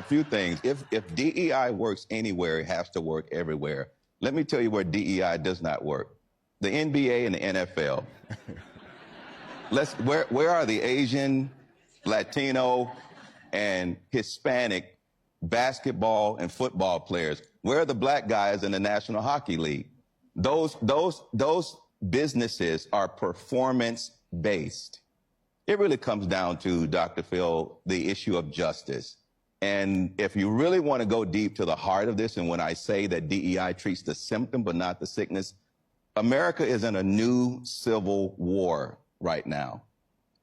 A few things. If DEI works anywhere, it has to work everywhere. Let me tell you where DEI does not work. The NBA and the NFL. Where are the Asian, Latino, and Hispanic basketball and football players? Where are the black guys in the National Hockey League? Those businesses are performance-based. It really comes down to, Dr. Phil, the issue of justice. And if you really want to go deep to the heart of this, and when I say that DEI treats the symptom but not the sickness, America is in a new civil war right now.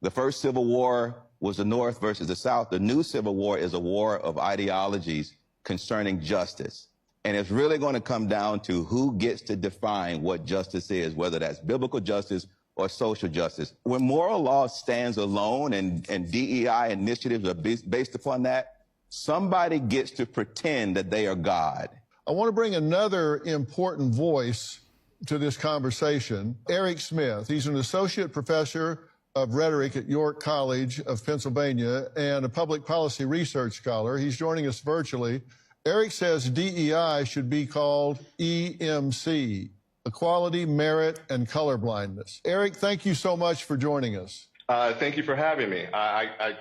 The first civil war was the North versus the South. The new civil war is a war of ideologies concerning justice. And it's really going to come down to who gets to define what justice is, whether that's biblical justice or social justice. When moral law stands alone and DEI initiatives are based upon that, somebody gets to pretend that they are God. I want to bring another important voice to this conversation, Eric Smith. He's an associate professor of rhetoric at York College of Pennsylvania and a public policy research scholar. He's joining us virtually. Eric says DEI should be called EMC, Equality, Merit, and Colorblindness. Eric, thank you so much for joining us. Thank you for having me. I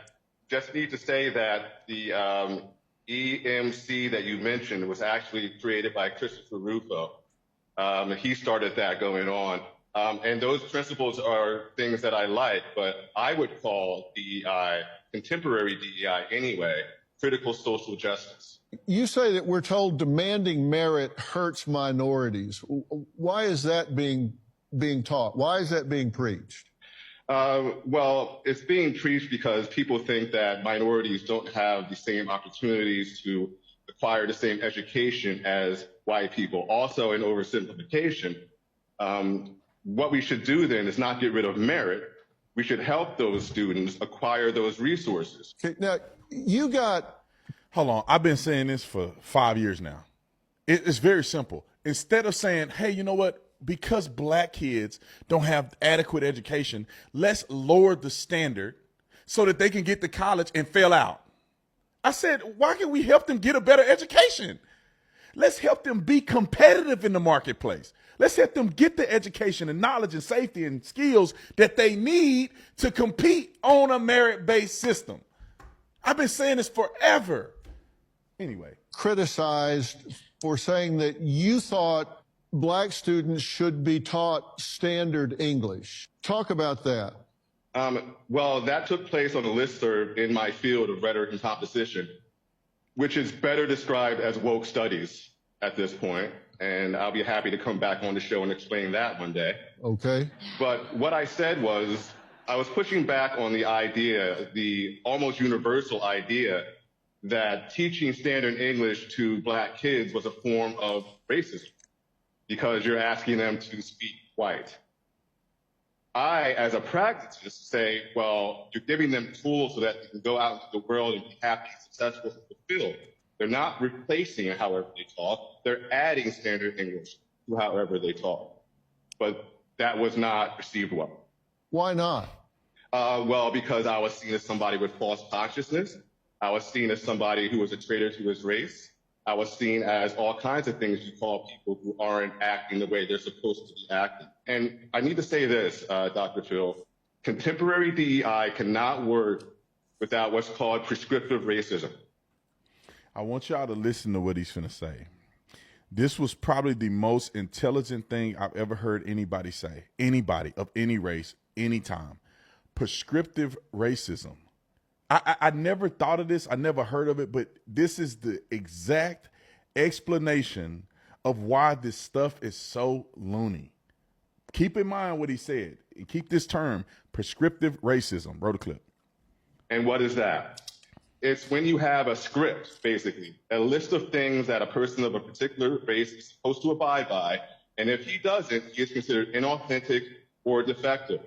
just need to say that the EMC that you mentioned was actually created by Christopher Rufo. He started that going on. And those principles are things that I like, but I would call DEI, contemporary DEI anyway, critical social justice. You say that we're told demanding merit hurts minorities. Why is that being taught? Why is that being preached? Well, it's being preached because people think that minorities don't have the same opportunities to acquire the same education as white people. Also, in oversimplification, what we should do then is not get rid of merit. We should help those students acquire those resources. Okay, now, you got... Hold on. I've been saying this for 5 years now. It's very simple. Instead of saying, hey, you know what? Because black kids don't have adequate education, let's lower the standard so that they can get to college and fail out. I said, why can't we help them get a better education? Let's help them be competitive in the marketplace. Let's help them get the education and knowledge and safety and skills that they need to compete on a merit-based system. I've been saying this forever. Anyway. Criticized for saying that you thought black students should be taught standard English. Talk about that. Well, that took place on a listserv in my field of rhetoric and composition, which is better described as woke studies at this point. And I'll be happy to come back on the show and explain that one day. Okay. But what I said was, I was pushing back on the idea, the almost universal idea, that teaching standard English to black kids was a form of racism because you're asking them to speak white. I, as a pragmatist, say, well, you're giving them tools so that they can go out into the world and be happy, successful, and fulfilled. They're not replacing however they talk. They're adding standard English to however they talk. But that was not received well. Why not? Well, because I was seen as somebody with false consciousness. I was seen as somebody who was a traitor to his race. I was seen as all kinds of things you call people who aren't acting the way they're supposed to be acting. And I need to say this, Dr. Phil, contemporary DEI cannot work without what's called prescriptive racism. I want y'all to listen to what he's finna say. This was probably the most intelligent thing I've ever heard anybody say. Anybody of any race, anytime. Prescriptive racism. I never thought of this. I never heard of it, but this is the exact explanation of why this stuff is so loony. Keep in mind what he said. Keep this term, prescriptive racism. Roll the clip. And what is that? It's when you have a script, basically, a list of things that a person of a particular race is supposed to abide by. And if he doesn't, he is considered inauthentic or defective.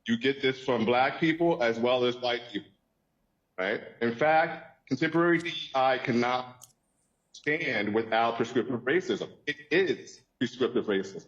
You get this from black people as well as white people. Right? In fact, contemporary DEI cannot stand without prescriptive racism. It is prescriptive racism.